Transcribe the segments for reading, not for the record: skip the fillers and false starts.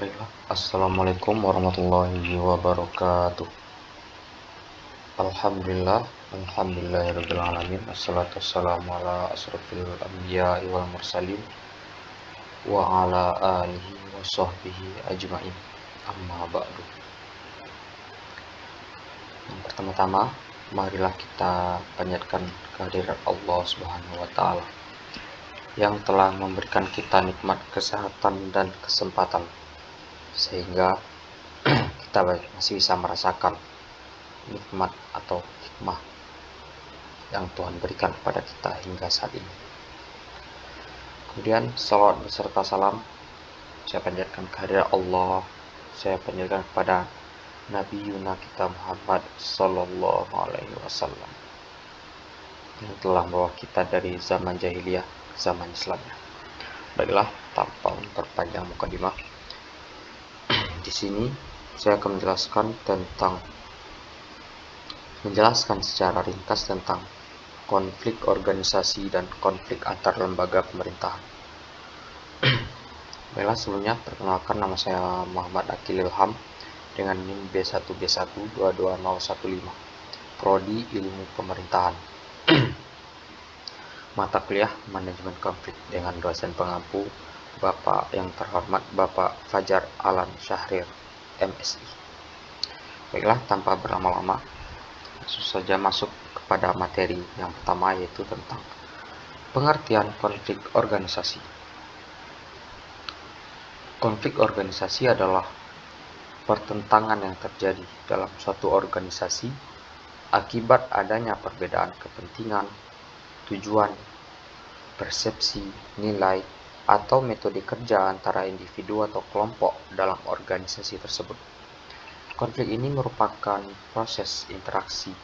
Baiklah, Assalamualaikum warahmatullahi wabarakatuh. Alhamdulillah, alhamdulillahirabbil alamin. Assalatu wassalamu ala asrofil anbiya'i wal mursalin wa ala alihi wa sahbihi ajma'in. Amma ba'du. Yang pertama-tama, marilah kita panjatkan kehadirat Allah Subhanahu wa taala yang telah memberikan kita nikmat kesehatan dan kesempatan sehingga kita masih bisa merasakan nikmat atau hikmah yang Tuhan berikan kepada kita hingga saat ini. Kemudian salawat beserta salam saya panjatkan kehadirat Allah, saya panjatkan kepada Nabi Yuna kita Muhammad Sallallahu Alaihi Wasallam yang telah membawa kita dari zaman jahiliyah ke zaman Islamnya. Baiklah, tanpa memperpanjang mukadimah, di sini saya akan menjelaskan secara ringkas tentang konflik organisasi dan konflik antar lembaga pemerintahan. Baiklah, sebelumnya perkenalkan, nama saya Muhammad Akil Ilham dengan NIM B1B1222015, Prodi Ilmu Pemerintahan. Mata kuliah Manajemen Konflik dengan dosen pengampu Bapak yang terhormat Bapak Fajar Alan Syahrir, MSI. Baiklah, tanpa berlama-lama, langsung saja masuk kepada materi yang pertama, yaitu tentang pengertian konflik organisasi. Konflik organisasi adalah pertentangan yang terjadi dalam suatu organisasi akibat adanya perbedaan kepentingan, tujuan, persepsi, nilai, atau metode kerja antara individu atau kelompok dalam organisasi tersebut. Konflik ini merupakan proses interaksi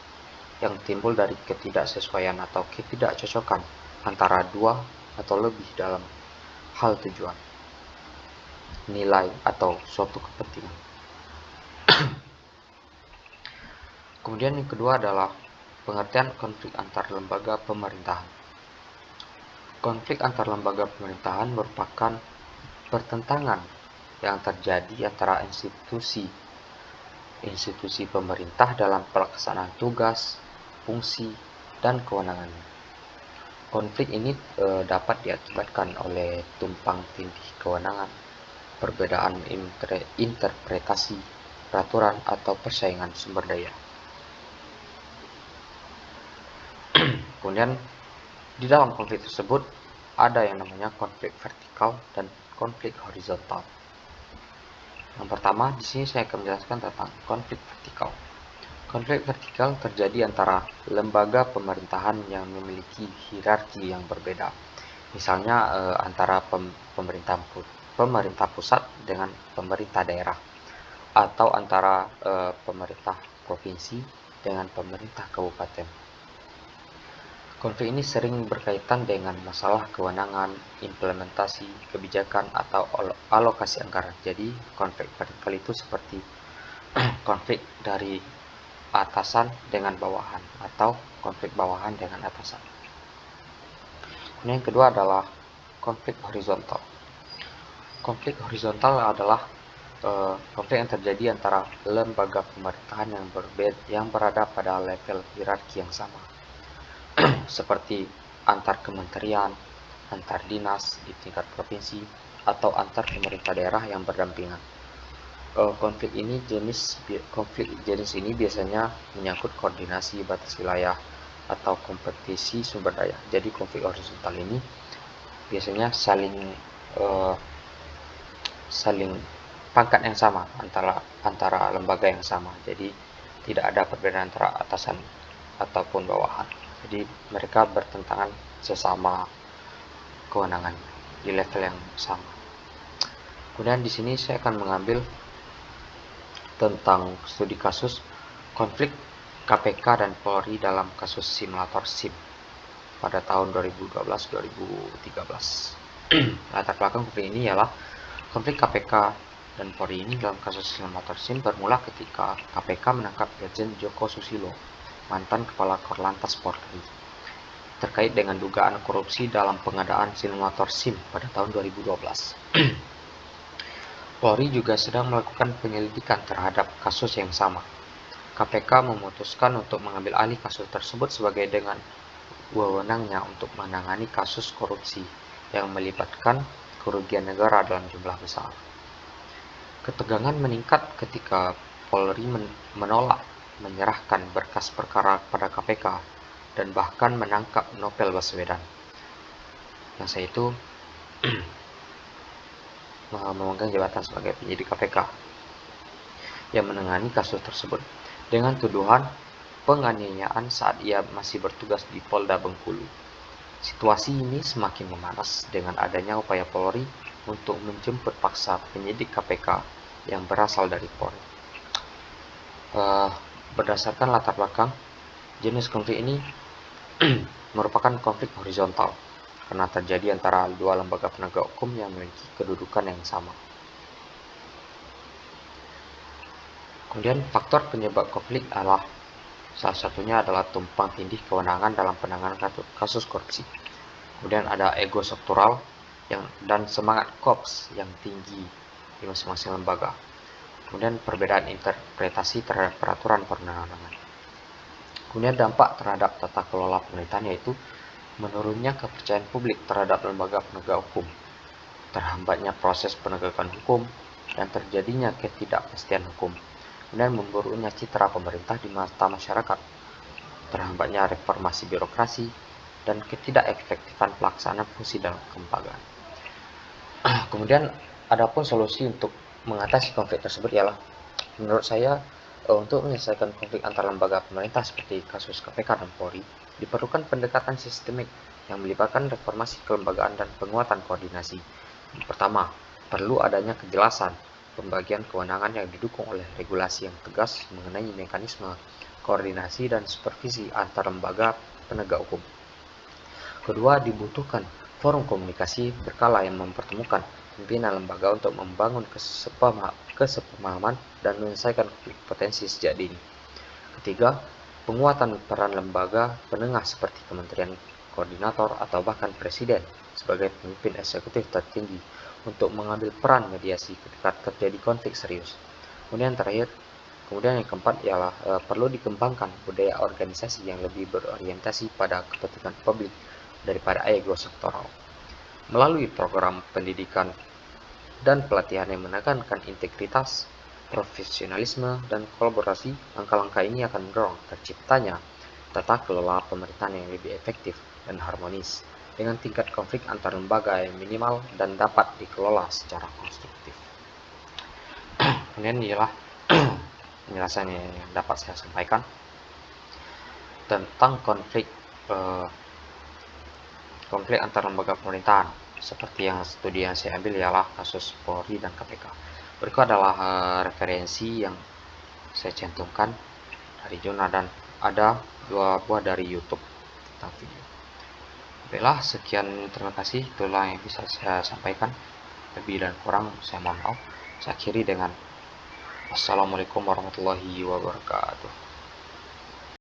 yang timbul dari ketidaksesuaian atau ketidakcocokan antara dua atau lebih dalam hal tujuan, nilai, atau suatu kepentingan. Kemudian yang kedua adalah pengertian konflik antar lembaga pemerintahan. Konflik antar lembaga pemerintahan merupakan pertentangan yang terjadi antara institusi pemerintah dalam pelaksanaan tugas, fungsi, dan kewenangannya. Konflik ini dapat diakibatkan oleh tumpang tindih kewenangan, perbedaan interpretasi peraturan, atau persaingan sumber daya. Kemudian di dalam konflik tersebut ada yang namanya konflik vertikal dan konflik horizontal. Yang pertama, di sini saya akan menjelaskan tentang konflik vertikal. Konflik vertikal terjadi antara lembaga pemerintahan yang memiliki hierarki yang berbeda. Misalnya antara pemerintah pusat dengan pemerintah daerah, atau antara pemerintah provinsi dengan pemerintah kabupaten. Konflik ini sering berkaitan dengan masalah kewenangan, implementasi kebijakan, atau alokasi anggaran. Jadi konflik vertikal itu seperti konflik dari atasan dengan bawahan atau konflik bawahan dengan atasan. Kemudian yang kedua adalah konflik horizontal. Konflik horizontal adalah konflik yang terjadi antara lembaga pemerintahan yang berada pada level hierarki yang sama, seperti antar kementerian, antar dinas di tingkat provinsi, atau antar pemerintah daerah yang berdampingan. Konflik jenis ini biasanya menyangkut koordinasi batas wilayah atau kompetisi sumber daya. Jadi konflik horizontal ini biasanya saling pangkat yang sama antara lembaga yang sama. Jadi tidak ada perbedaan antara atasan ataupun bawahan. Jadi mereka bertentangan sesama kewenangan di level yang sama. Kemudian di sini saya akan mengambil tentang studi kasus konflik KPK dan Polri dalam kasus simulator SIM pada tahun 2012-2013. Latar belakang konflik ini ialah konflik KPK dan Polri ini dalam kasus simulator SIM bermula ketika KPK menangkap Irjen Joko Susilo, mantan Kepala Korlantas Polri, terkait dengan dugaan korupsi dalam pengadaan simulator SIM pada tahun 2012. Polri juga sedang melakukan penyelidikan terhadap kasus yang sama. KPK memutuskan untuk mengambil alih kasus tersebut sebagai dengan wewenangnya untuk menangani kasus korupsi yang melibatkan kerugian negara dalam jumlah besar. Ketegangan meningkat ketika Polri menolak menyerahkan berkas perkara kepada KPK dan bahkan menangkap Novel Baswedan yang saya itu memegang jabatan sebagai penyidik KPK yang menangani kasus tersebut dengan tuduhan penganiayaan saat ia masih bertugas di Polda Bengkulu. Situasi ini semakin memanas dengan adanya upaya Polri untuk menjemput paksa penyidik KPK yang berasal dari Polri. Berdasarkan latar belakang, jenis konflik ini merupakan konflik horizontal karena terjadi antara dua lembaga penegak hukum yang memiliki kedudukan yang sama. Kemudian faktor penyebab konflik adalah salah satunya adalah tumpang tindih kewenangan dalam penanganan kasus korupsi. Kemudian ada ego sektoral dan semangat korps yang tinggi di masing-masing lembaga. Kemudian perbedaan interpretasi terhadap peraturan perundang-undangan. Kemudian dampak terhadap tata kelola pemerintahan yaitu menurunnya kepercayaan publik terhadap lembaga penegak hukum, terhambatnya proses penegakan hukum, dan terjadinya ketidakpastian hukum. Kemudian memburuknya citra pemerintah di mata masyarakat, terhambatnya reformasi birokrasi, dan ketidakefektifan pelaksanaan fungsi dalam kelembagaan. Kemudian adapun solusi untuk mengatasi konflik tersebut ialah menurut saya untuk menyelesaikan konflik antar lembaga pemerintah seperti kasus KPK dan Polri diperlukan pendekatan sistemik yang melibatkan reformasi kelembagaan dan penguatan koordinasi. Yang pertama, perlu adanya kejelasan pembagian kewenangan yang didukung oleh regulasi yang tegas mengenai mekanisme koordinasi dan supervisi antar lembaga penegak hukum. Kedua, dibutuhkan forum komunikasi berkala yang mempertemukan pimpinan lembaga untuk membangun kesepemahaman dan menyelesaikan potensi sejak dini. Ketiga, penguatan peran lembaga penengah seperti kementerian koordinator atau bahkan presiden sebagai pemimpin eksekutif tertinggi untuk mengambil peran mediasi ketika terjadi konflik serius. Kemudian yang keempat ialah perlu dikembangkan budaya organisasi yang lebih berorientasi pada kepentingan publik daripada ego sektoral. Melalui program pendidikan dan pelatihan yang menekankan integritas, profesionalisme, dan kolaborasi, langkah-langkah ini akan mendorong terciptanya tata kelola pemerintahan yang lebih efektif dan harmonis, dengan tingkat konflik antar lembaga yang minimal dan dapat dikelola secara konstruktif. Kemudian ialah penjelasan yang dapat saya sampaikan tentang konflik antar lembaga pemerintahan. Seperti yang studi yang saya ambil ialah kasus Polri dan KPK. Berikut adalah referensi yang saya cantumkan dari jurnal dan ada 2 buah dari YouTube tentang video. Baiklah, sekian, terima kasih. Itulah yang bisa saya sampaikan. Lebih dan kurang saya mohon maaf. Saya akhiri dengan Assalamualaikum warahmatullahi wabarakatuh.